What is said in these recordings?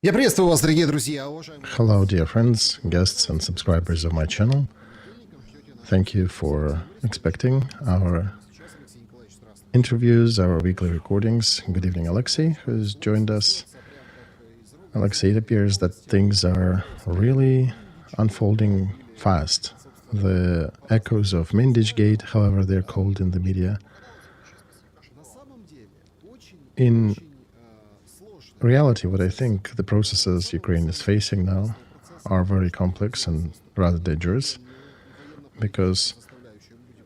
Hello, dear friends, guests, and subscribers of my channel. Thank you for expecting our interviews, our weekly recordings. Good evening, Alexei, who's joined us. Alexei, it appears that things are really unfolding fast. The echoes of Minditchgate, however they're called in the media, in reality, what I think the processes Ukraine is facing now are very complex and rather dangerous, because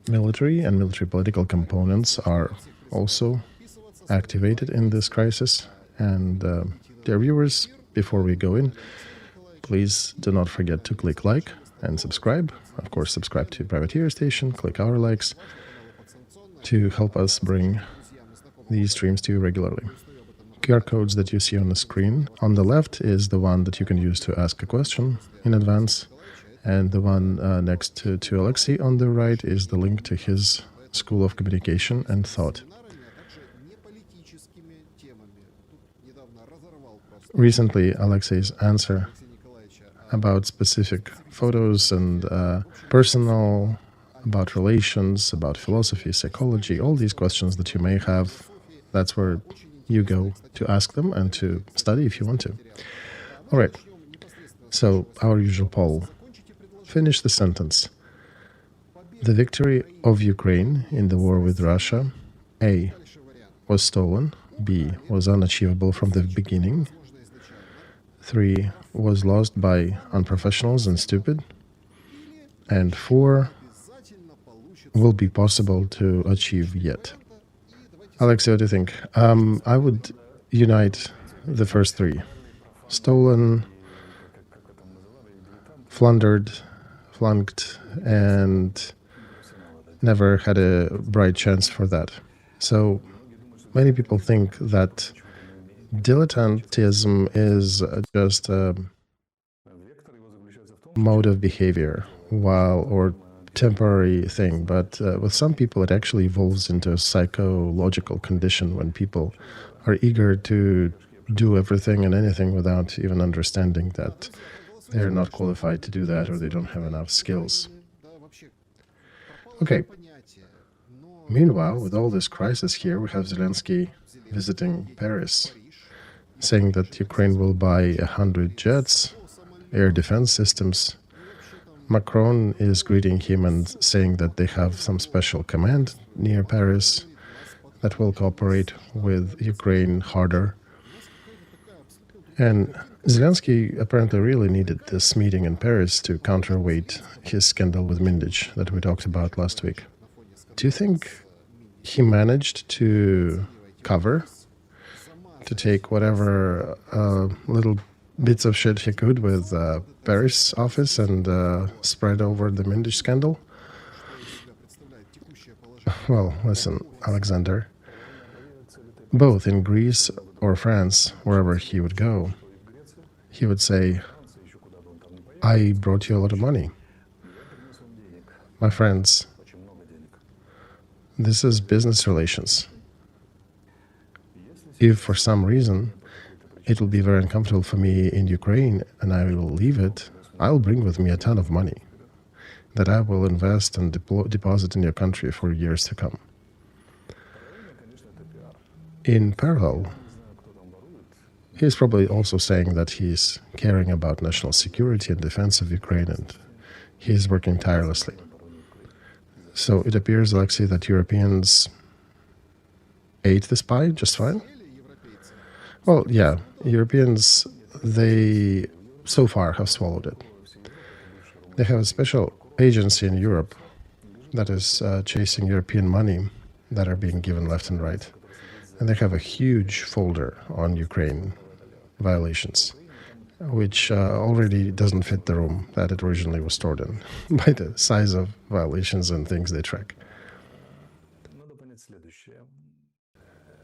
military and military political components are also activated in this crisis. And dear viewers, before we go in, please do not forget to click like and subscribe. Of course, subscribe to Privateer Station, click our likes to help us bring these streams to you regularly. QR codes that you see on the screen. On the left is the one that you can use to ask a question in advance, and the one next to Alexei on the right is the link to his School of Communication and Thought. Recently, Alexei's answer about specific photos and personal, about relations, about philosophy, psychology, all these questions that you may have, that's where you go to ask them and to study if you want to. All right, so our usual poll. Finish the sentence. The victory of Ukraine in the war with Russia, A, was stolen, B, was unachievable from the beginning, 3, was lost by unprofessionals and stupid, and 4, will be possible to achieve yet. Alexei, what do you think? I would unite the first 3. Stolen, plundered, flunked, and never had a bright chance for that. So many people think that dilettantism is just a mode of behavior, or temporary thing, but with some people it actually evolves into a psychological condition when people are eager to do everything and anything without even understanding that they're not qualified to do that or they don't have enough skills. Okay. Meanwhile, with all this crisis here, we have Zelensky visiting Paris, saying that Ukraine will buy 100 jets, air defense systems. Macron is greeting him and saying that they have some special command near Paris that will cooperate with Ukraine harder. And Zelensky apparently really needed this meeting in Paris to counterweight his scandal with Mindich that we talked about last week. Do you think he managed to cover, to take whatever little bits of shit he could with Paris office and spread over the Mindich scandal? Well, listen, Alexander, both in Greece or France, wherever he would go, he would say, I brought you a lot of money. My friends, this is business relations. If for some reason it will be very uncomfortable for me in Ukraine and I will leave it, I'll bring with me a ton of money that I will invest and deposit in your country for years to come. In parallel, he's probably also saying that he's caring about national security and defense of Ukraine, and he's working tirelessly. So it appears, Alexei, that Europeans ate the spy just fine? Well, yeah, Europeans, they so far have swallowed it. They have a special agency in Europe that is chasing European money that are being given left and right. And they have a huge folder on Ukraine violations, which already doesn't fit the room that it originally was stored in by the size of violations and things they track.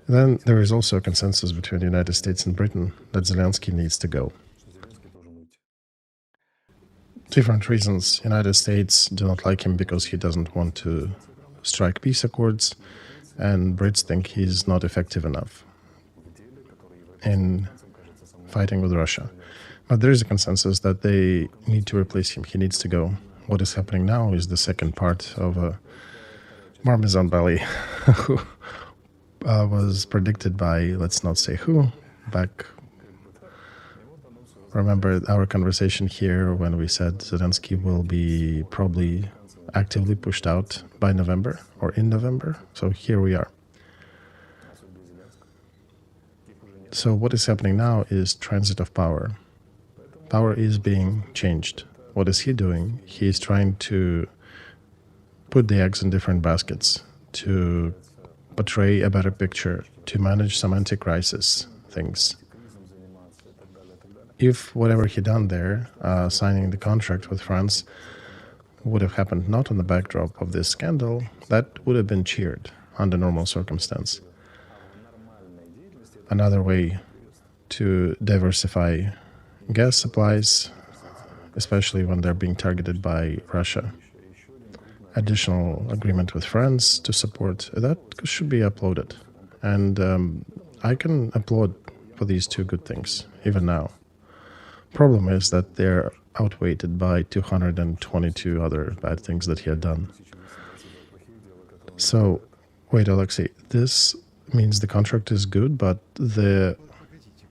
Then there is also a consensus between the United States and Britain that Zelensky needs to go. Different reasons. United States do not like him because he doesn't want to strike peace accords, and Brits think he's not effective enough in fighting with Russia. But there is a consensus that they need to replace him. He needs to go. What is happening now is the second part of a Marmison belly who was predicted by, let's not say who, back. Remember our conversation here when we said Zelensky will be probably actively pushed out by November or in November? So here we are. So what is happening now is transit of power. Power is being changed. What is he doing? He is trying to put the eggs in different baskets, to portray a better picture, to manage some anti-crisis things. If whatever he done there, signing the contract with France, would have happened not on the backdrop of this scandal, that would have been cheered under normal circumstance. Another way to diversify gas supplies, especially when they're being targeted by Russia. Additional agreement with France to support, that should be uploaded. And I can applaud for these two good things, even now. Problem is that they're outweighed by 222 other bad things that he had done. So, wait, Alexei, this means the contract is good, but there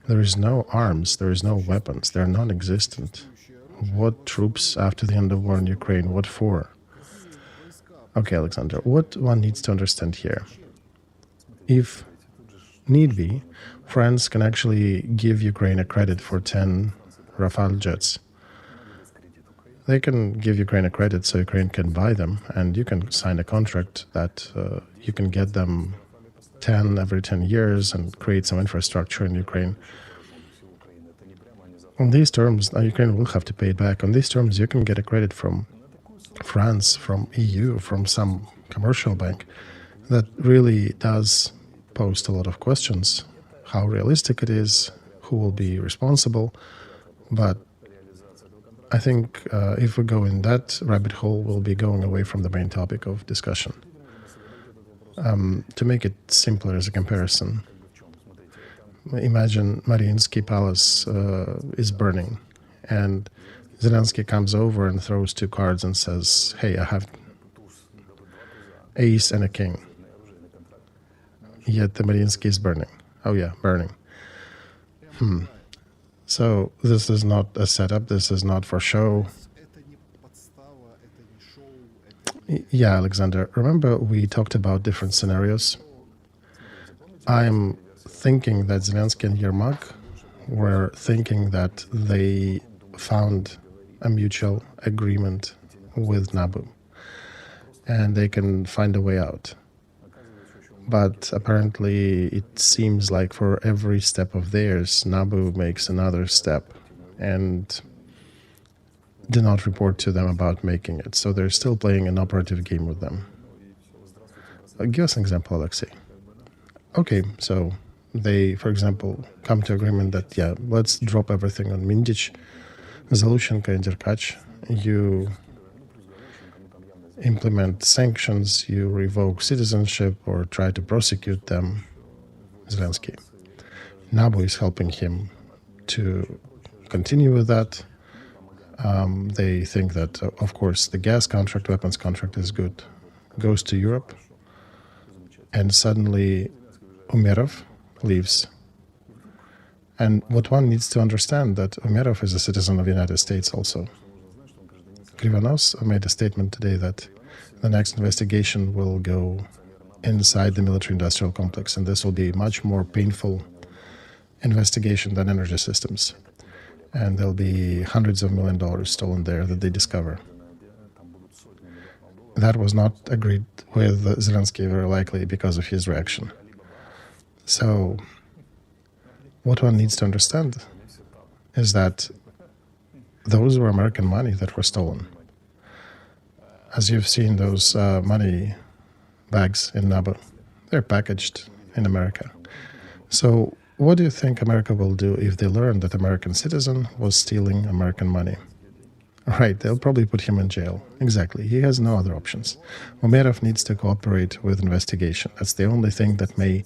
is no arms, there is no weapons, they're non-existent. What troops after the end of war in Ukraine? What for? Okay, Alexander, what one needs to understand here, if need be, France can actually give Ukraine a credit for 10 Rafale jets. They can give Ukraine a credit so Ukraine can buy them, and you can sign a contract that you can get them 10 every 10 years and create some infrastructure in Ukraine. On these terms, Ukraine will have to pay it back. On these terms, you can get a credit from France, from EU, from some commercial bank. That really does pose a lot of questions. How realistic it is, who will be responsible. But I think if we go in that rabbit hole, we'll be going away from the main topic of discussion. To make it simpler as a comparison, imagine Mariinsky Palace is burning, and Zelensky comes over and throws two cards and says, hey, I have ace and a king. Yet the Mariinsky is burning. Oh yeah, burning. So this is not a setup, this is not for show. Yeah, Alexander, remember we talked about different scenarios? I'm thinking that Zelensky and Yermak were thinking that they found a mutual agreement with NABU and they can find a way out. But apparently it seems like for every step of theirs, NABU makes another step and do not report to them about making it. So they're still playing an operative game with them. Give us an example, Alexei. Okay, so they, for example, come to agreement that, yeah, let's drop everything on Mindich, Zaluzhny and Yermak. You implement sanctions, you revoke citizenship or try to prosecute them, Zelensky. NABU is helping him to continue with that. They think that, of course, the gas contract, weapons contract is good. Goes to Europe, and suddenly Umerov leaves. And what one needs to understand that Umerov is a citizen of the United States also. Krivonos made a statement today that the next investigation will go inside the military-industrial complex, and this will be a much more painful investigation than energy systems. And there'll be hundreds of $1 million stolen there that they discover. That was not agreed with Zelensky very likely because of his reaction. So what one needs to understand is that those were American money that were stolen. As you've seen those money bags in NABU, they're packaged in America. So what do you think America will do if they learn that American citizen was stealing American money? Right, they'll probably put him in jail. Exactly, he has no other options. Umerov needs to cooperate with investigation. That's the only thing that may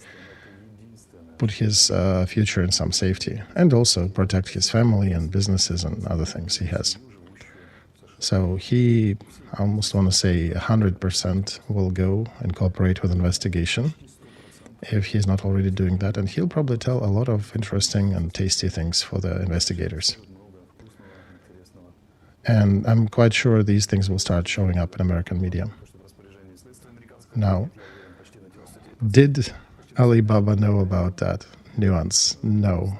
put his future in some safety, and also protect his family and businesses and other things he has. So he, I almost want to say 100% will go and cooperate with investigation if he's not already doing that, and he'll probably tell a lot of interesting and tasty things for the investigators. And I'm quite sure these things will start showing up in American media. Now, did Alibaba know about that nuance? No.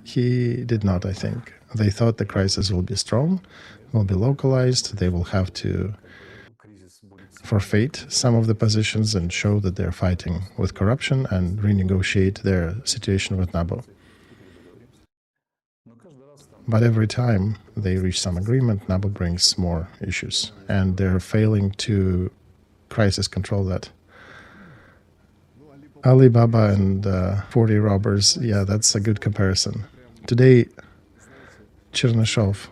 He did not, I think. They thought the crisis will be strong, will be localized, they will have to forfeit some of the positions and show that they're fighting with corruption and renegotiate their situation with NABU. But every time they reach some agreement, NABU brings more issues, and they're failing to crisis control that. Alibaba and 40 robbers, yeah, that's a good comparison. Today, Chernyshov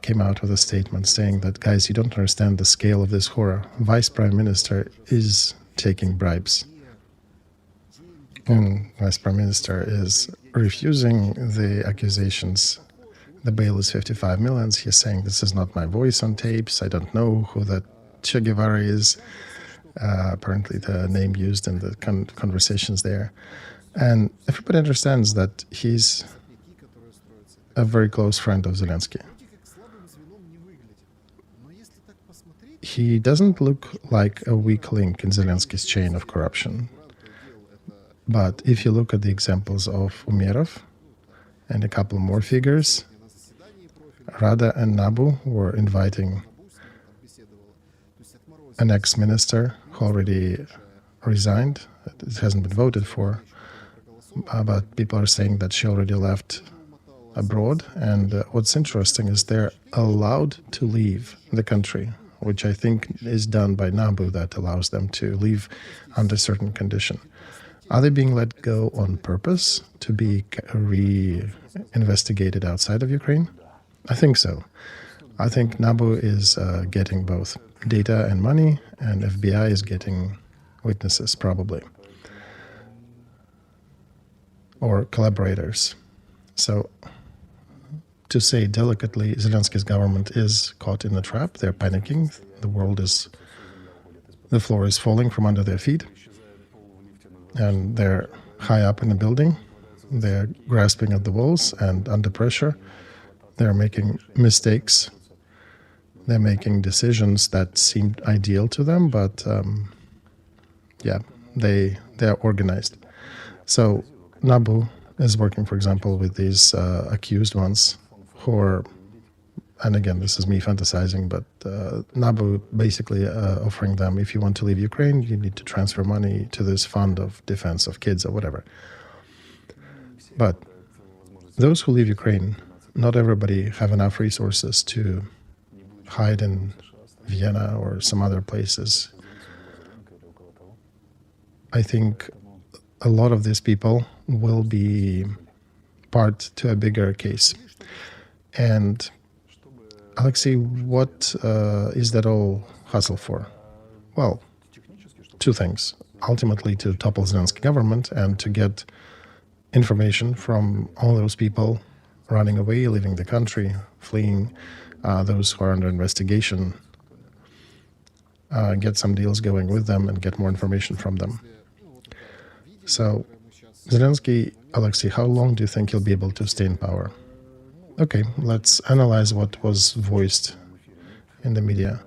came out with a statement saying that, guys, you don't understand the scale of this horror. Vice Prime Minister is taking bribes. And Vice Prime Minister is refusing the accusations. The bail is 55 million. He's saying, this is not my voice on tapes. I don't know who that Che Guevara is. Apparently the name used in the conversations there. And everybody understands that he's a very close friend of Zelensky. He doesn't look like a weak link in Zelensky's chain of corruption. But if you look at the examples of Umerov and a couple more figures, Rada and NABU were inviting an ex-minister who already resigned. It hasn't been voted for, but people are saying that she already left abroad. And what's interesting is they're allowed to leave the country, which I think is done by NABU, that allows them to leave under certain condition. Are they being let go on purpose to be re-investigated outside of Ukraine? I think so. I think NABU is getting both data and money, and FBI is getting witnesses, probably, or collaborators. So, to say delicately, Zelensky's government is caught in the trap. They're panicking. The floor is falling from under their feet. And they're high up in the building. They're grasping at the walls and under pressure. They're making mistakes. They're making decisions that seemed ideal to them, but they're organized. So NABU is working, for example, with these accused ones who are, and again, this is me fantasizing, but NABU basically offering them, if you want to leave Ukraine, you need to transfer money to this fund of defense of kids or whatever. But those who leave Ukraine, not everybody have enough resources to hide in Vienna or some other places. I think a lot of these people will be part to a bigger case. And Alexei, what is that all hustle for? Well, two things. Ultimately, to topple Zelensky government and to get information from all those people running away, leaving the country, fleeing, those who are under investigation, get some deals going with them and get more information from them. So, Zelensky, Alexei, how long do you think he'll be able to stay in power? Okay, let's analyze what was voiced in the media.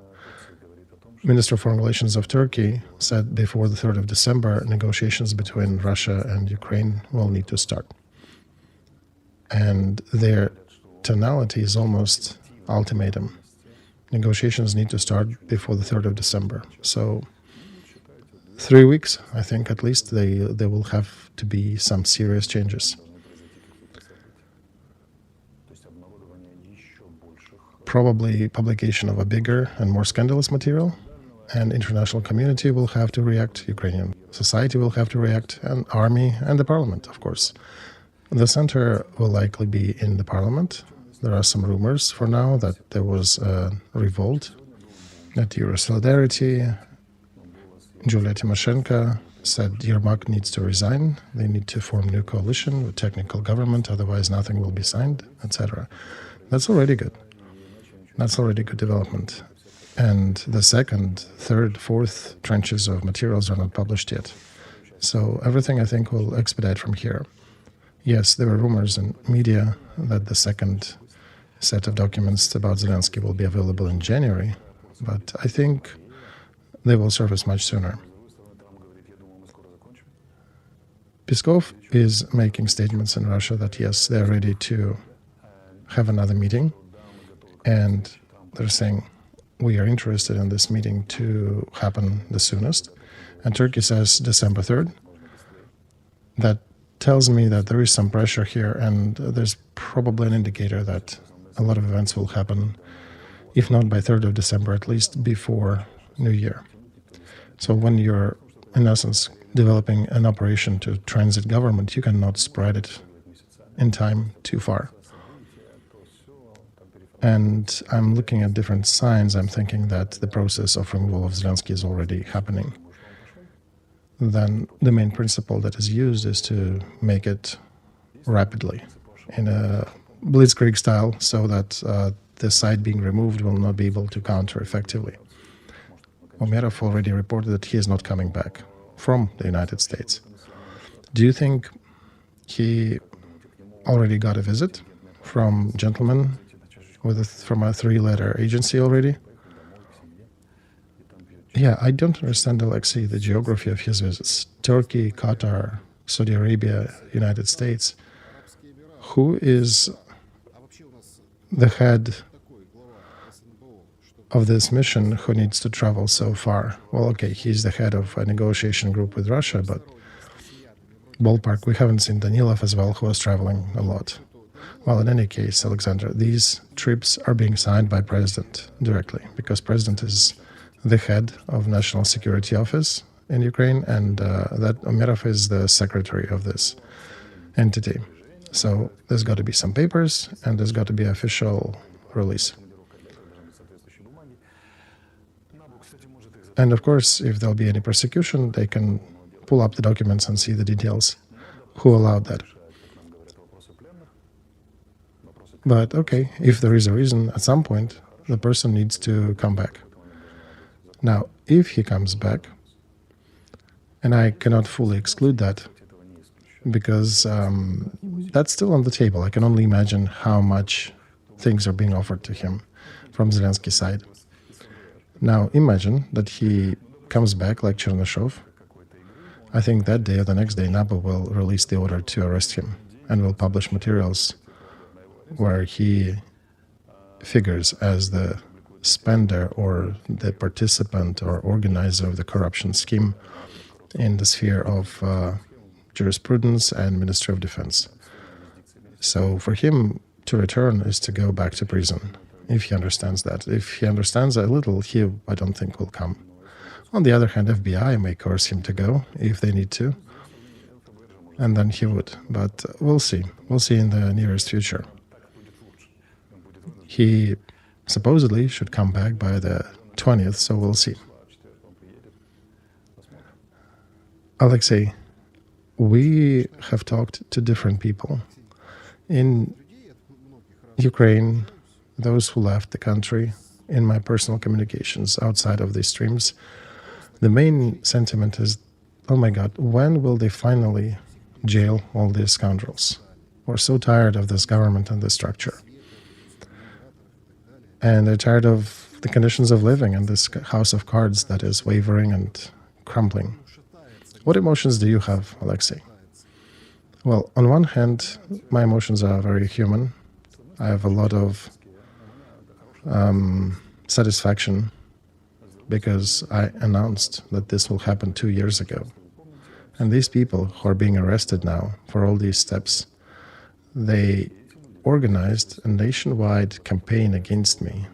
Minister of Foreign Relations of Turkey said before the 3rd of December, negotiations between Russia and Ukraine will need to start. And their tonality is almost ultimatum. Negotiations need to start before the 3rd of December. So 3 weeks, I think at least, there will have to be some serious changes. Probably publication of a bigger and more scandalous material, and international community will have to react, Ukrainian society will have to react, and army and the parliament, of course. The center will likely be in the parliament. There are some rumors for now that there was a revolt at Euro Solidarity. Julia Tymoshenko said Yermak needs to resign, they need to form new coalition with technical government, otherwise nothing will be signed, etc. That's already good. That's already good development. And the second, third, fourth trenches of materials are not published yet. So everything, I think, will expedite from here. Yes, there were rumors in media that the second set of documents about Zelensky will be available in January, but I think they will surface much sooner. Peskov is making statements in Russia that yes, they're ready to have another meeting, and they're saying we are interested in this meeting to happen the soonest. And Turkey says December 3rd. That tells me that there is some pressure here, and there's probably an indicator that a lot of events will happen, if not by 3rd of December, at least before New Year. So when you're, in essence, developing an operation to transit government, you cannot spread it in time too far. And I'm looking at different signs. I'm thinking that the process of removal of Zelensky is already happening. Then the main principle that is used is to make it rapidly in a blitzkrieg style, so that the side being removed will not be able to counter effectively. Umerov already reported that he is not coming back from the United States. Do you think he already got a visit from gentlemen from a 3-letter agency already? Yeah, I don't understand, Alexei, the geography of his visits. Turkey, Qatar, Saudi Arabia, United States. Who is the head of this mission who needs to travel so far? Well, okay, he's the head of a negotiation group with Russia, but ballpark, we haven't seen Danilov as well, who was traveling a lot. Well, in any case, Alexander, these trips are being signed by President directly, because President is the head of National Security Office in Ukraine, and that Umerov is the secretary of this entity. So there's got to be some papers, and there's got to be an official release. And of course, if there'll be any prosecution, they can pull up the documents and see the details. Who allowed that? But okay, if there is a reason, at some point, the person needs to come back. Now, if he comes back, and I cannot fully exclude that, because that's still on the table. I can only imagine how much things are being offered to him from Zelensky's side. Now, imagine that he comes back like Chernyshov. I think that day or the next day, NABU will release the order to arrest him and will publish materials where he figures as the spender or the participant or organizer of the corruption scheme in the sphere of jurisprudence and Ministry of Defense. So for him to return is to go back to prison, if he understands that. If he understands a little, he, I don't think, will come. On the other hand, FBI may coerce him to go if they need to, and then he would. But we'll see. We'll see in the nearest future. He supposedly should come back by the 20th, so we'll see. Alexei, we have talked to different people in Ukraine, those who left the country, in my personal communications outside of these streams. The main sentiment is, oh my God, when will they finally jail all these scoundrels? We're so tired of this government and this structure. And they're tired of the conditions of living in this house of cards that is wavering and crumbling. What emotions do you have, Alexei? Well, on one hand, my emotions are very human. I have a lot of satisfaction because I announced that this will happen 2 years ago. And these people who are being arrested now for all these steps, they organized a nationwide campaign against me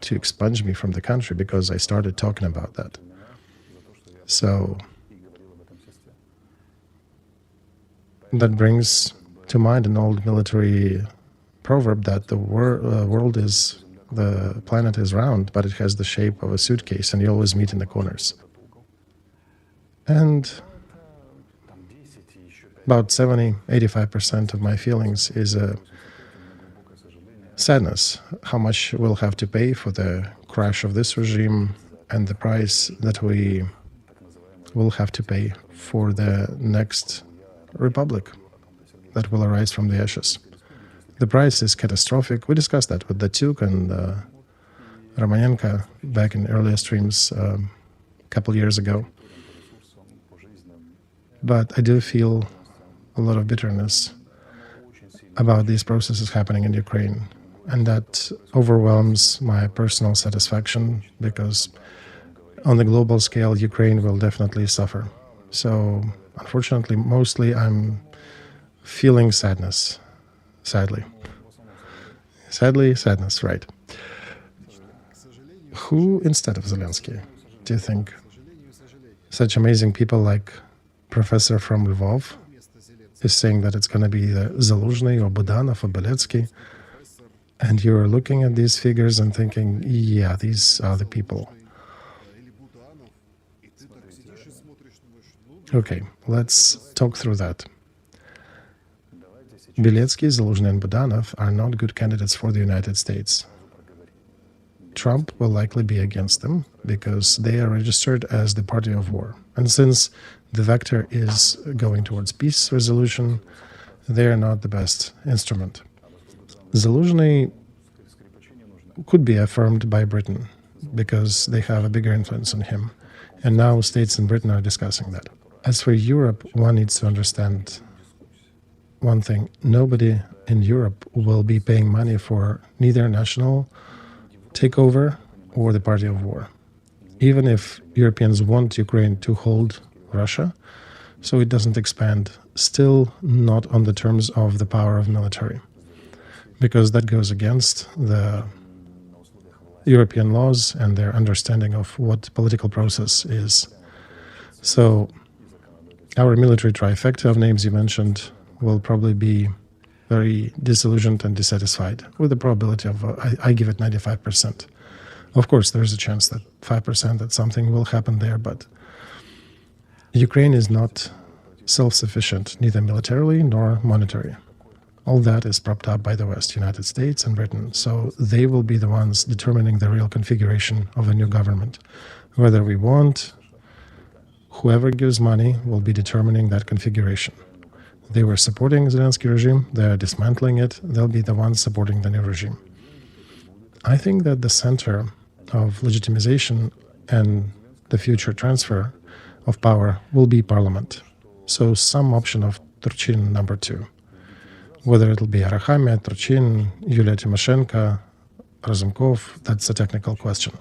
to expunge me from the country because I started talking about that. So that brings to mind an old military proverb that the planet is round, but it has the shape of a suitcase, and you always meet in the corners. And About 70-85% of my feelings is a sadness, how much we'll have to pay for the crash of this regime and the price that we will have to pay for the next republic that will arise from the ashes. The price is catastrophic. We discussed that with the Duke and Romanenko back in earlier streams a couple years ago. But I do feel a lot of bitterness about these processes happening in Ukraine. And that overwhelms my personal satisfaction because on the global scale, Ukraine will definitely suffer. So unfortunately, mostly I'm feeling sadness, sadly. Sadness, right. Who instead of Zelensky do you think? Such amazing people like professor from Lvov is saying that it's going to be the Zaluzhny or Budanov or Biletsky. And you're looking at these figures and thinking, yeah, these are the people. Okay, let's talk through that. Biletsky, Zaluzhny, and Budanov are not good candidates for the United States. Trump will likely be against them because they are registered as the party of war. And since the vector is going towards peace resolution, they are not the best instrument. Zaluzhny could be affirmed by Britain because they have a bigger influence on him. And now states in Britain are discussing that. As for Europe, one needs to understand one thing. Nobody in Europe will be paying money for neither national takeover or the party of war. Even if Europeans want Ukraine to hold Russia, so it doesn't expand, still not on the terms of the power of military, because that goes against the European laws and their understanding of what political process is. So our military trifecta of names you mentioned will probably be very disillusioned and dissatisfied with the probability of, I give it 95%. Of course, there's a chance that 5% that something will happen there, but Ukraine is not self-sufficient, neither militarily nor monetarily. All that is propped up by the West, United States and Britain, so they will be the ones determining the real configuration of a new government. Whether we want, whoever gives money will be determining that configuration. They were supporting the Zelensky regime, they're dismantling it, they'll be the ones supporting the new regime. I think that the center of legitimization and the future transfer of power will be parliament. So some option of Turchin number 2. Whether it'll be Arahamian, Turchin, Yulia Tymoshenko, Razumkov, that's a technical question.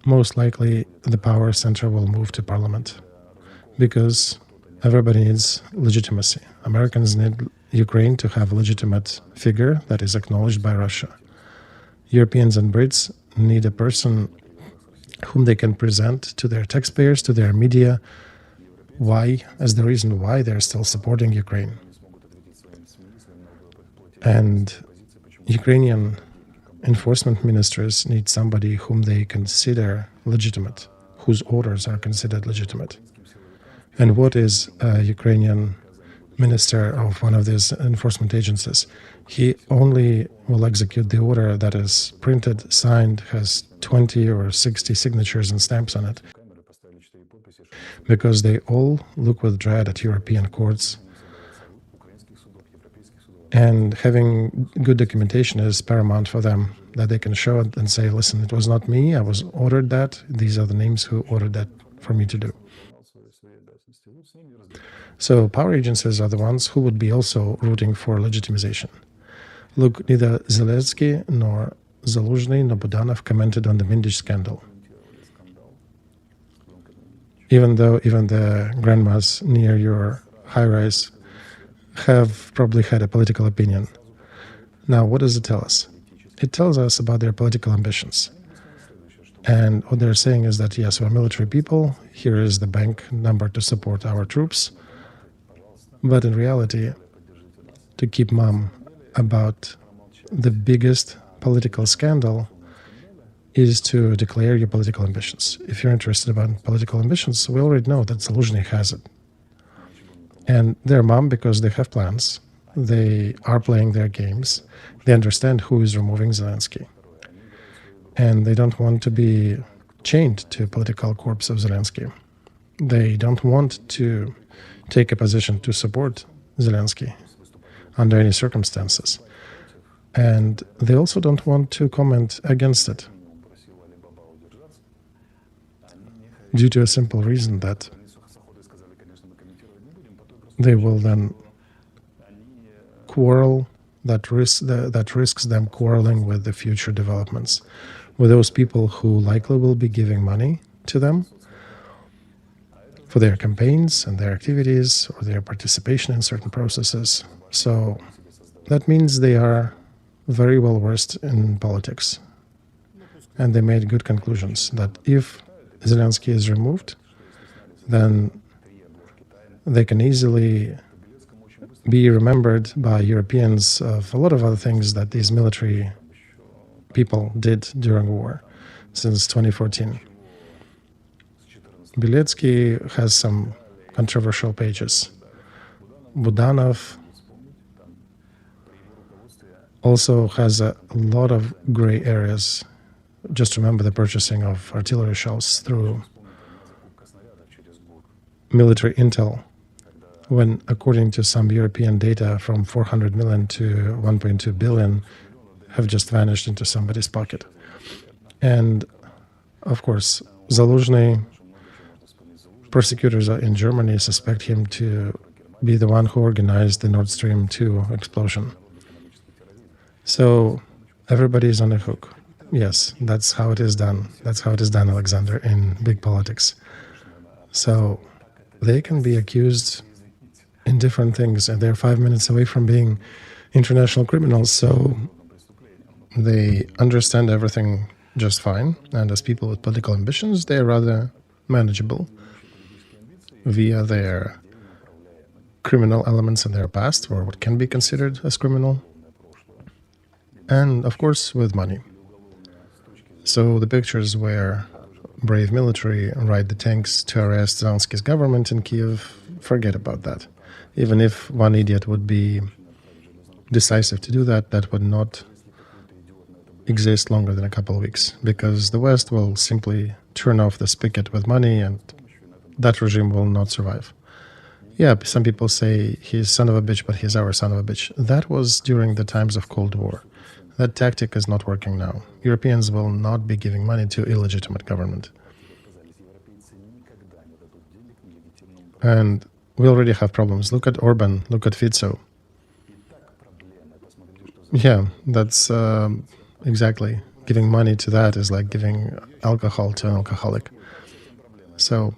Most likely the power center will move to parliament because everybody needs legitimacy. Americans need Ukraine to have a legitimate figure that is acknowledged by Russia. Europeans and Brits need a person whom they can present to their taxpayers, to their media, why, as the reason why they're still supporting Ukraine. And Ukrainian enforcement ministers need somebody whom they consider legitimate, whose orders are considered legitimate. And what is a Ukrainian minister of one of these enforcement agencies? He only will execute the order that is printed, signed, has 20 or 60 signatures and stamps on it, because they all look with dread at European courts. And having good documentation is paramount for them, that they can show it and say, listen, it was not me, I was ordered that, these are the names who ordered that for me to do. So power agencies are the ones who would be also rooting for legitimization. Look, neither Zelensky nor Zaluzhny nor Budanov commented on the Mindich scandal. Even though even the grandmas near your high-rise have probably had a political opinion. Now, what does it tell us? It tells us about their political ambitions. And what they're saying is that, yes, we're military people, here is the bank number to support our troops. But in reality, to keep mum about the biggest political scandal is to declare your political ambitions. If you're interested about political ambitions, we already know that Zaluzhny has it. And they're mum because they have plans. They are playing their games. They understand who is removing Zelensky. And they don't want to be chained to a political corpse of Zelensky. They don't want to take a position to support Zelensky under any circumstances. And they also don't want to comment against it, due to a simple reason that they will then quarrel, that risks them quarreling with the future developments, with those people who likely will be giving money to them for their campaigns and their activities or their participation in certain processes. So that means they are very well versed in politics. And they made good conclusions that if Zelensky is removed, then they can easily be remembered by Europeans of a lot of other things that these military people did during war since 2014. Biletsky has some controversial pages. Budanov also has a lot of gray areas. Just remember the purchasing of artillery shells through military intel, when, according to some European data, from 400 million to 1.2 billion have just vanished into somebody's pocket. And, of course, Zaluzhny, prosecutors in Germany suspect him to be the one who organized the Nord Stream 2 explosion. So everybody is on the hook. Yes, that's how it is done. That's how it is done, Alexander, in big politics. So they can be accused in different things, and they're 5 minutes away from being international criminals, so they understand everything just fine. And as people with political ambitions, they're rather manageable via their criminal elements in their past, or what can be considered as criminal, and of course with money. So the pictures where brave military ride the tanks to arrest Zelensky's government in Kiev, forget about that. Even if one idiot would be decisive to do that, that would not exist longer than a couple of weeks, because the West will simply turn off the spigot with money and that regime will not survive. Yeah, some people say he's son of a bitch, but he's our son of a bitch. That was during the times of Cold War. That tactic is not working now. Europeans will not be giving money to illegitimate government. And we already have problems. Look at Orban, look at Fico. Yeah, that's exactly. Giving money to that is like giving alcohol to an alcoholic. So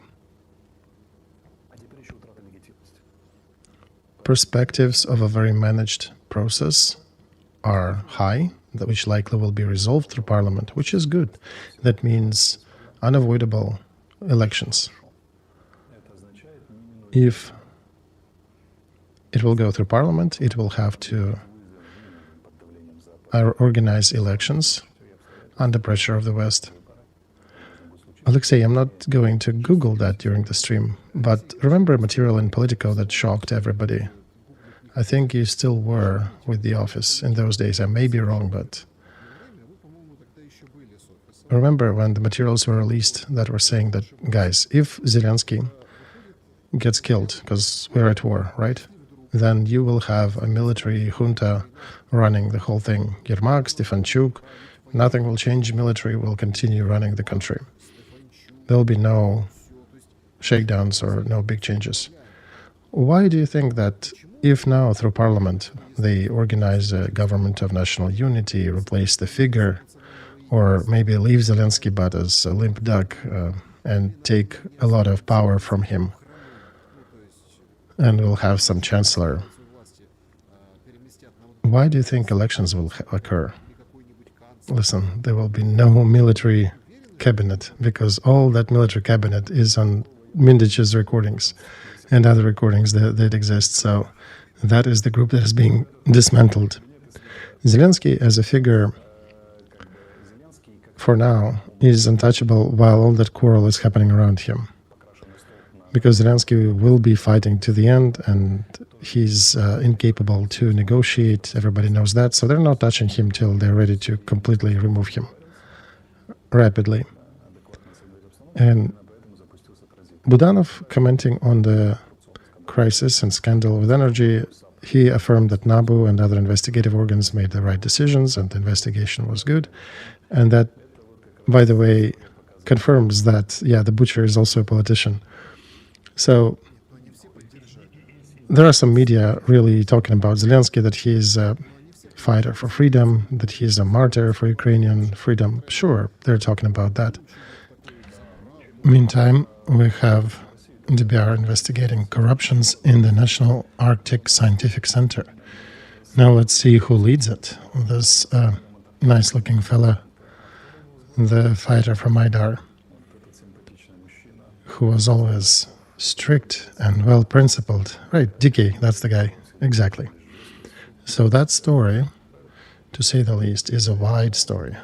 perspectives of a very managed process are high, which likely will be resolved through parliament, which is good. That means unavoidable elections. If it will go through parliament, it will have to organize elections under pressure of the West. Alexei, I'm not going to Google that during the stream, but remember a material in Politico that shocked everybody. I think you still were with the office in those days. I may be wrong, but remember when the materials were released that were saying that, guys, if Zelensky gets killed, because we're at war, right? Then you will have a military junta running the whole thing. Yermak, Stefanchuk, nothing will change. Military will continue running the country. There will be no shakedowns or no big changes. Why do you think that if now through parliament they organize a government of national unity, replace the figure, or maybe leave Zelensky but as a limp duck and take a lot of power from him, and we'll have some chancellor, why do you think elections will occur? Listen, there will be no military cabinet, because all that military cabinet is on Mindich's recordings and other recordings that exist. So that is the group that is being dismantled. Zelensky as a figure, for now, is untouchable while all that quarrel is happening around him. because Zelensky will be fighting to the end, and he's incapable to negotiate. Everybody knows that. So they're not touching him till they're ready to completely remove him rapidly. And Budanov, commenting on the crisis and scandal with energy, he affirmed that NABU and other investigative organs made the right decisions and the investigation was good. And that, by the way, confirms that, yeah, the butcher is also a politician. So there are some media really talking about Zelensky, that he is a fighter for freedom, that he is a martyr for Ukrainian freedom. Sure, they're talking about that. Meantime, we have DBR investigating corruptions in the National Arctic Scientific Center. Now let's see who leads it. This nice-looking fella, the fighter from Aidar, who was always strict and well-principled. Right, Dicky, that's the guy. Exactly. So that story, to say the least, is a wide story.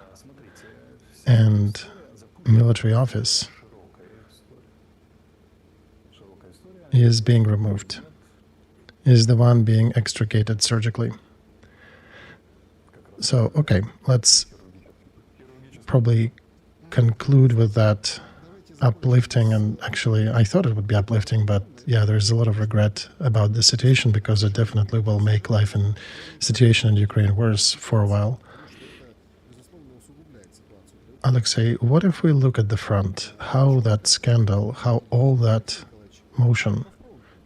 And military office is being removed, is the one being extricated surgically. So, okay, let's probably conclude with that uplifting, and actually I thought it would be uplifting, but yeah, there's a lot of regret about the situation, because it definitely will make life and situation in Ukraine worse for a while. Alexei, what if we look at the front, how that scandal, how all that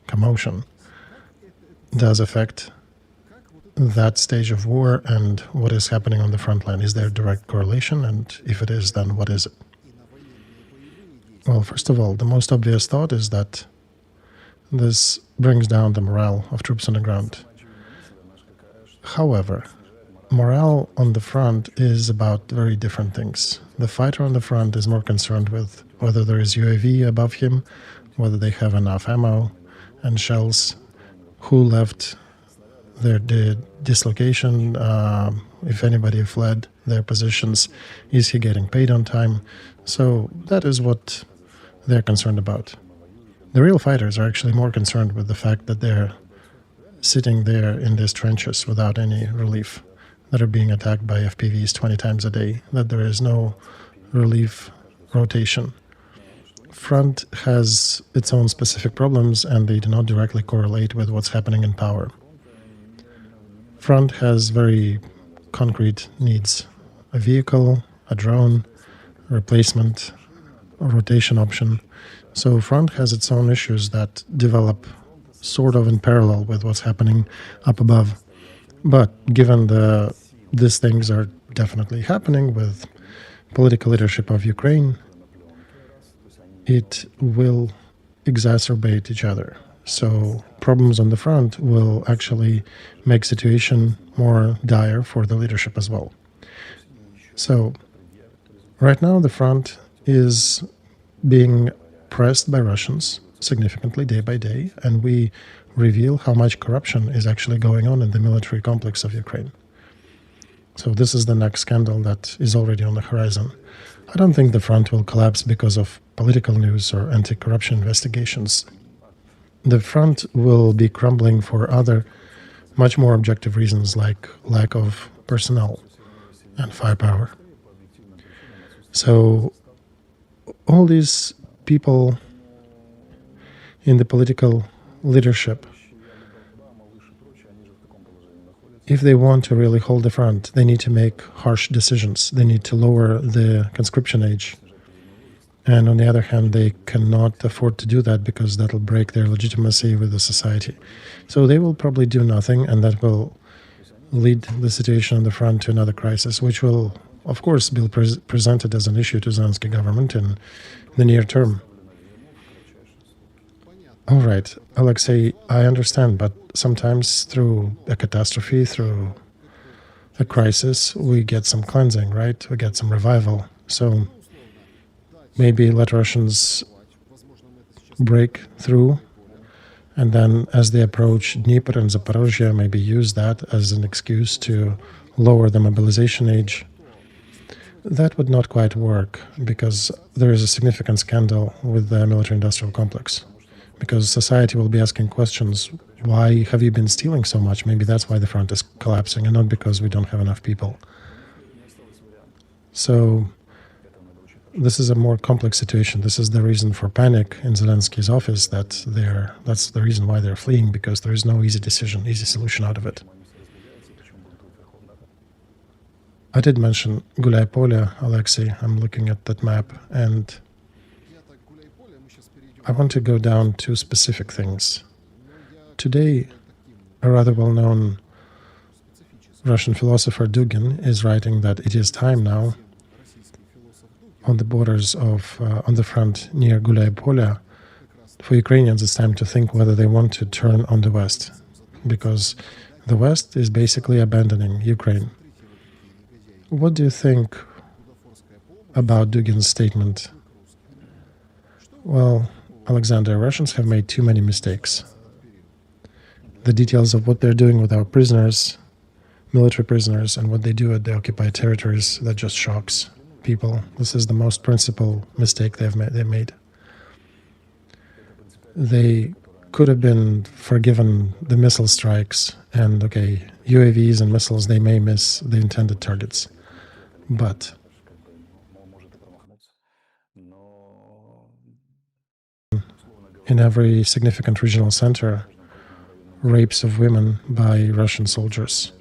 commotion does affect that stage of war and what is happening on the front line? Is there a direct correlation? And if it is, then what is it? Well, first of all, the most obvious thought is that this brings down the morale of troops on the ground. However, morale on the front is about very different things. The fighter on the front is more concerned with whether there is UAV above him, whether they have enough ammo and shells, who left their dislocation, if anybody fled their positions, is he getting paid on time? So that is what they're concerned about. The real fighters are actually more concerned with the fact that they're sitting there in these trenches without any relief, that are being attacked by FPVs 20 times a day, that there is no relief rotation. Front has its own specific problems, and they do not directly correlate with what's happening in power. Front has very concrete needs: a vehicle, a drone, replacement, a rotation option. So front has its own issues that develop sort of in parallel with what's happening up above. But given these things are definitely happening with political leadership of Ukraine, it will exacerbate each other. So problems on the front will actually make situation more dire for the leadership as well. So right now the front is being pressed by Russians significantly day by day, and we reveal how much corruption is actually going on in the military complex of Ukraine. So this is the next scandal that is already on the horizon. I don't think the front will collapse because of political news or anti-corruption investigations. The front will be crumbling for other, much more objective reasons, like lack of personnel and firepower. So all these people in the political leadership, if they want to really hold the front, they need to make harsh decisions. They need to lower the conscription age. And on the other hand, they cannot afford to do that because that'll break their legitimacy with the society. So they will probably do nothing, and that will lead the situation on the front to another crisis, which will, of course, be presented as an issue to Zelensky government in the near term. All right, Alexei, I understand, but sometimes through a catastrophe, through a crisis, we get some cleansing, right? We get some revival. So maybe let Russians break through, and then as they approach Dnipro and Zaporozhye, maybe use that as an excuse to lower the mobilization age. That would not quite work because there is a significant scandal with the military-industrial complex. because society will be asking questions. Why have you been stealing so much? Maybe that's why the front is collapsing, and not because we don't have enough people. So this is a more complex situation. This is the reason for panic in Zelensky's office, that's the reason why they're fleeing, because there is no easy decision, easy solution out of it. I did mention Gulay Polya, Alexei. I'm looking at that map, and I want to go down to specific things. Today, a rather well-known Russian philosopher Dugin is writing that it is time now, on the borders of, on the front near Gulay Polya, for Ukrainians it's time to think whether they want to turn on the West, because the West is basically abandoning Ukraine. What do you think about Dugin's statement? Well, Alexander, Russians have made too many mistakes. The details of what they're doing with our prisoners, military prisoners, and what they do at the occupied territories, that just shocks people. This is the most principal mistake they made. They could have been forgiven the missile strikes, and okay, UAVs and missiles, they may miss the intended targets. But in every significant regional center, rapes of women by Russian soldiers,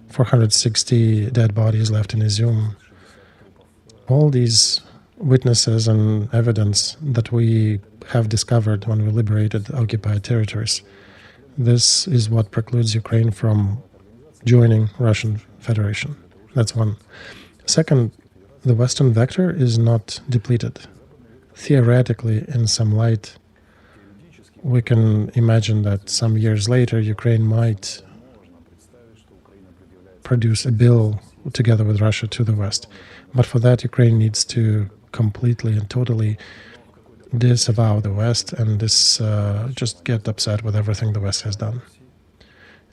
460 dead bodies left in Izium. All these witnesses and evidence that we have discovered when we liberated occupied territories, this is what precludes Ukraine from joining Russian Federation. That's one. Second, the Western vector is not depleted. Theoretically, in some light, we can imagine that some years later Ukraine might produce a bill together with Russia to the West. But for that, Ukraine needs to completely and totally disavow the West and just get upset with everything the West has done.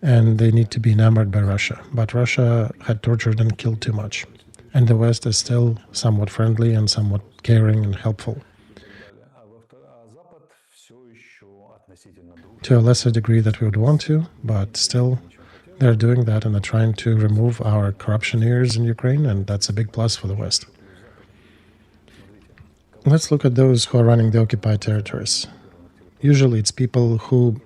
And they need to be enamored by Russia. But Russia had tortured and killed too much. And the West is still somewhat friendly and somewhat caring and helpful. To a lesser degree that we would want to, but still they're doing that, and they're trying to remove our corruptioneers in Ukraine, and that's a big plus for the West. Let's look at those who are running the occupied territories. Usually it's people who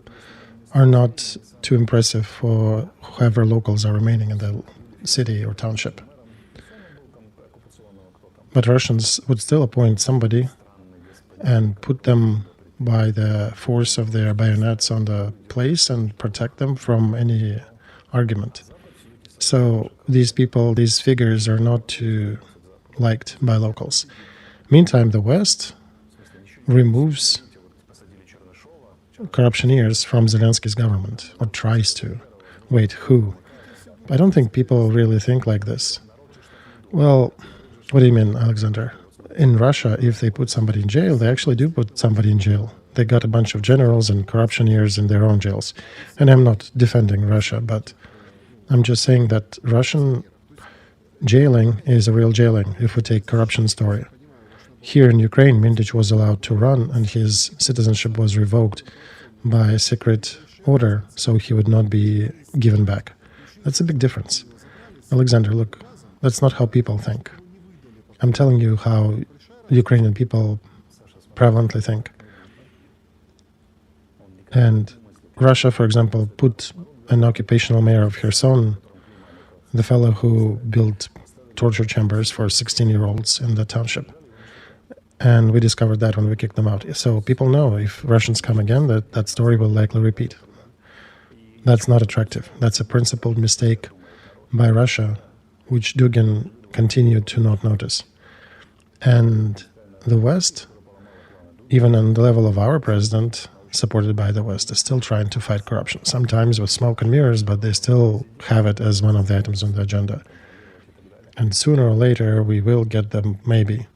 are not too impressive for whoever locals are remaining in the city or township. But Russians would still appoint somebody and put them by the force of their bayonets on the place and protect them from any argument. So these people, these figures are not too liked by locals. Meantime, the West removes corruptioneers from Zelensky's government, or tries to. Wait, who? I don't think people really think like this. Well, what do you mean, Alexander? In Russia, if they put somebody in jail, they actually do put somebody in jail. They got a bunch of generals and corruptioneers in their own jails. And I'm not defending Russia, but I'm just saying that Russian jailing is a real jailing, if we take corruption story. Here in Ukraine, Mindich was allowed to run, and his citizenship was revoked by a secret order, so he would not be given back. That's a big difference. Alexander, look, that's not how people think. I'm telling you how Ukrainian people prevalently think. And Russia, for example, put an occupational mayor of Kherson, the fellow who built torture chambers for 16-year-olds in the township. And we discovered that when we kicked them out. So people know if Russians come again, that story will likely repeat. That's not attractive. That's a principled mistake by Russia, which Dugin continued to not notice. And the West, even on the level of our president, supported by the West, is still trying to fight corruption. Sometimes with smoke and mirrors, but they still have it as one of the items on the agenda. And sooner or later, we will get them, maybe.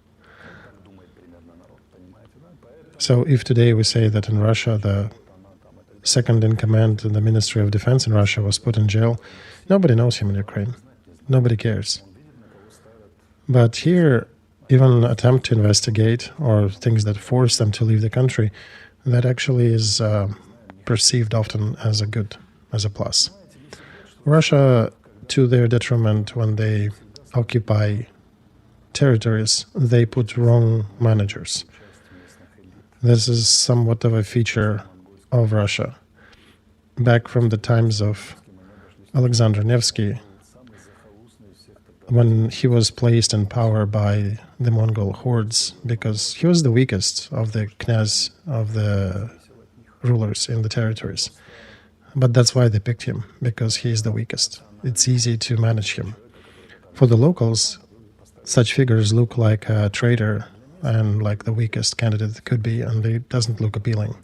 So if today we say that in Russia, the second in command in the Ministry of Defense in Russia was put in jail, nobody knows him in Ukraine. Nobody cares. But here, even an attempt to investigate or things that force them to leave the country that actually is perceived often as a good, as a plus. Russia, to their detriment, when they occupy territories, they put wrong managers. This is somewhat of a feature of Russia. Back from the times of Alexander Nevsky, when he was placed in power by the Mongol hordes, because he was the weakest of the knyaz, of the rulers in the territories. But that's why they picked him, because he is the weakest. It's easy to manage him. For the locals, such figures look like a traitor and like the weakest candidate could be, and it doesn't look appealing.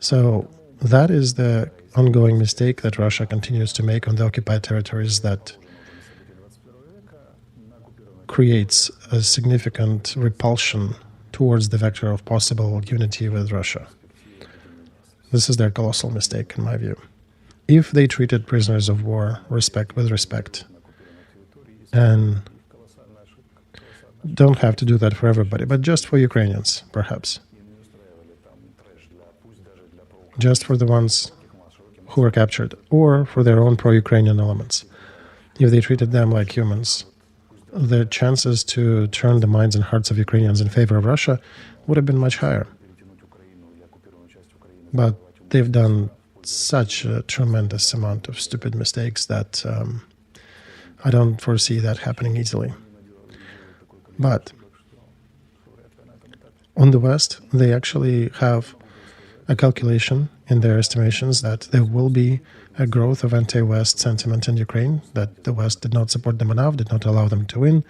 So that is the ongoing mistake that Russia continues to make on the occupied territories, that creates a significant repulsion towards the vector of possible unity with Russia. This is their colossal mistake, in my view. If they treated prisoners of war with respect, and don't have to do that for everybody, but just for Ukrainians, perhaps. Just for the ones who were captured, or for their own pro-Ukrainian elements. If they treated them like humans, the chances to turn the minds and hearts of Ukrainians in favor of Russia would have been much higher. But they've done such a tremendous amount of stupid mistakes that I don't foresee that happening easily. But on the West, they actually have a calculation in their estimations that there will be a growth of anti-West sentiment in Ukraine, that the West did not support them enough, did not allow them to win,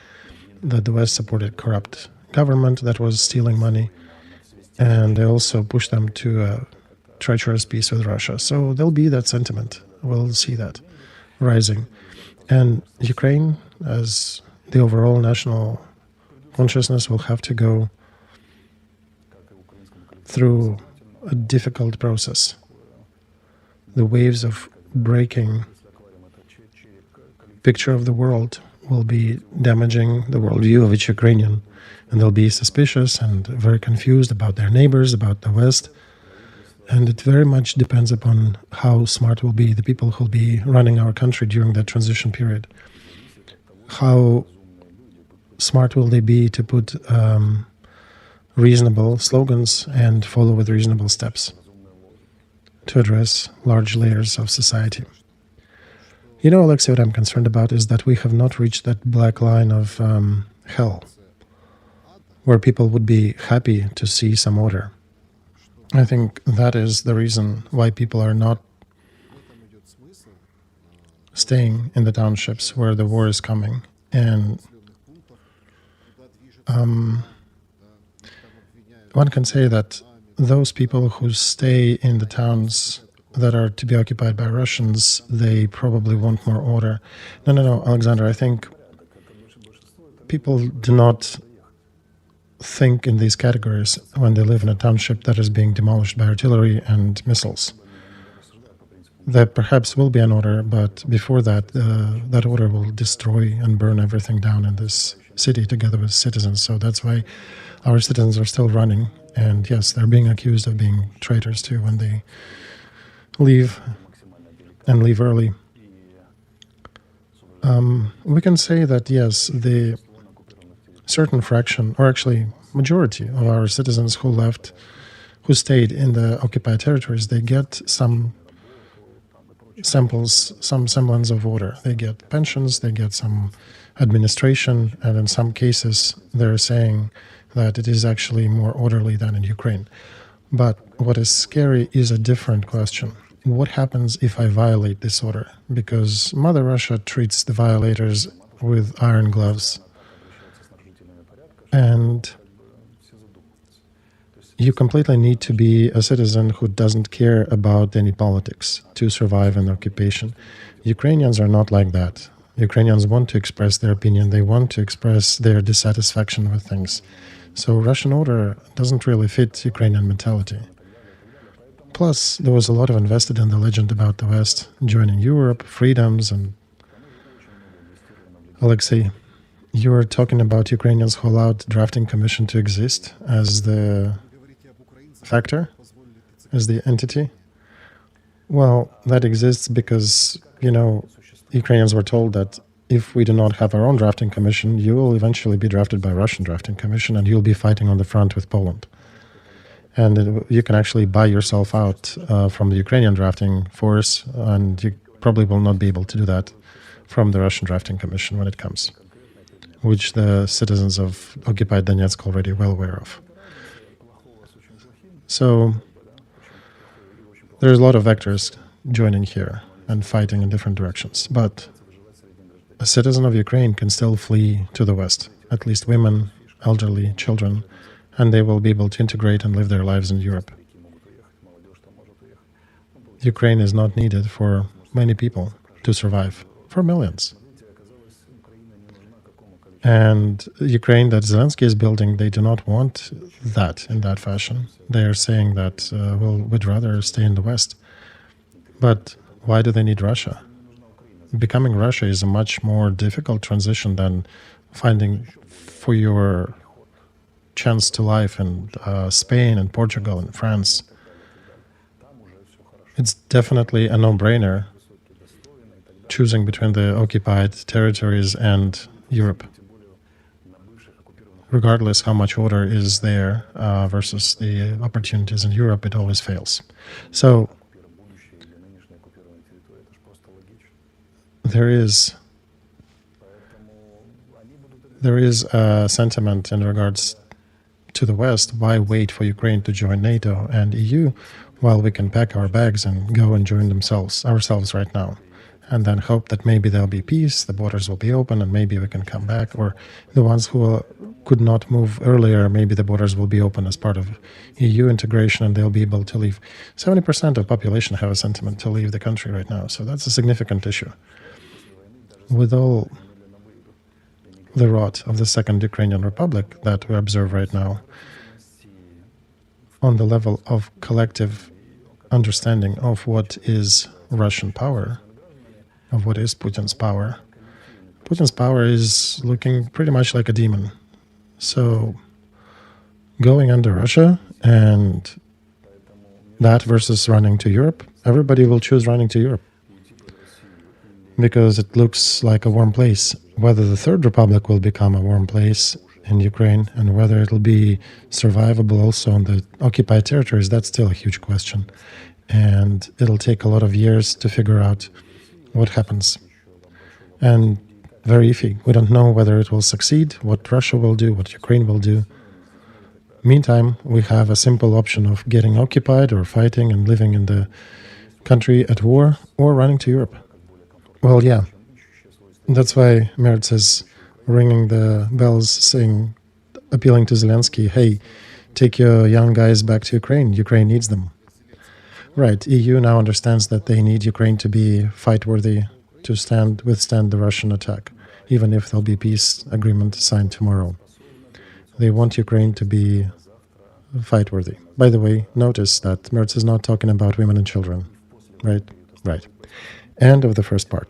that the West supported corrupt government that was stealing money, and they also pushed them to a treacherous peace with Russia. So there'll be that sentiment. We'll see that rising. And Ukraine, as the overall national consciousness, will have to go through a difficult process. The waves of breaking picture of the world will be damaging the worldview of each Ukrainian, and they'll be suspicious and very confused about their neighbors, about the West. And it very much depends upon how smart will be the people who will be running our country during that transition period. How smart will they be to put reasonable slogans and follow with reasonable steps to address large layers of society. You know, Alexei, what I'm concerned about is that we have not reached that black line of hell, where people would be happy to see some order. I think that is the reason why people are not staying in the townships where the war is coming. And one can say that those people who stay in the towns that are to be occupied by Russians, they probably want more order. No, Alexander, I think people do not think in these categories when they live in a township that is being demolished by artillery and missiles. There perhaps will be an order, but before that, that order will destroy and burn everything down in this city together with citizens. So that's why our citizens are still running. And yes, they're being accused of being traitors too when they leave and leave early. We can say that yes, the certain fraction, or actually majority of our citizens who left, who stayed in the occupied territories, they get some samples, some semblance of order. They get pensions, they get some administration, and in some cases they're saying that it is actually more orderly than in Ukraine. But what is scary is a different question. What happens if I violate this order? Because Mother Russia treats the violators with iron gloves. And you completely need to be a citizen who doesn't care about any politics to survive an occupation. Ukrainians are not like that. Ukrainians want to express their opinion. They want to express their dissatisfaction with things. So Russian order doesn't really fit Ukrainian mentality. Plus, there was a lot of invested in the legend about the West joining Europe, freedoms, and Alexei, you were talking about Ukrainians who allowed drafting commission to exist as the factor as the entity? Well, that exists because, Ukrainians were told that if we do not have our own drafting commission, you will eventually be drafted by Russian drafting commission and you'll be fighting on the front with Poland. And you can actually buy yourself out from the Ukrainian drafting force, and you probably will not be able to do that from the Russian drafting commission when it comes, which the citizens of occupied Donetsk already well aware of. So there's a lot of vectors joining here and fighting in different directions. But a citizen of Ukraine can still flee to the West, at least women, elderly, children, and they will be able to integrate and live their lives in Europe. Ukraine is not needed for many people to survive, for millions. And Ukraine that Zelensky is building, they do not want that in that fashion. They are saying that, we'd rather stay in the West. But why do they need Russia? Becoming Russia is a much more difficult transition than finding for your chance to life in Spain and Portugal and France. It's definitely a no-brainer choosing between the occupied territories and Europe, regardless how much order is there versus the opportunities in Europe. It always fails. So there is a sentiment in regards to the West. Why wait for Ukraine to join NATO and EU while we can pack our bags and go and join ourselves right now, and then hope that maybe there'll be peace, the borders will be open, and maybe we can come back, or the ones who could not move earlier, maybe the borders will be open as part of EU integration and they'll be able to leave. 70% of population have a sentiment to leave the country right now, so that's a significant issue. With all the rot of the Second Ukrainian Republic that we observe right now, on the level of collective understanding of what is Russian power, of what is Putin's power, Putin's power is looking pretty much like a demon. So going under Russia and that versus running to Europe, everybody will choose running to Europe because it looks like a warm place. Whether the Third Republic will become a warm place in Ukraine and whether it'll be survivable also on the occupied territories, that's still a huge question. And it'll take a lot of years to figure out what happens. And very iffy. We don't know whether it will succeed, what Russia will do, what Ukraine will do. Meantime, we have a simple option of getting occupied or fighting and living in the country at war or running to Europe. Well, yeah. That's why Merz is ringing the bells, saying, appealing to Zelensky, hey, take your young guys back to Ukraine. Ukraine needs them. Right, EU now understands that they need Ukraine to be fight-worthy to withstand the Russian attack, even if there'll be peace agreement signed tomorrow. They want Ukraine to be fight-worthy. By the way, notice that Merz is not talking about women and children. Right? Right. End of the first part.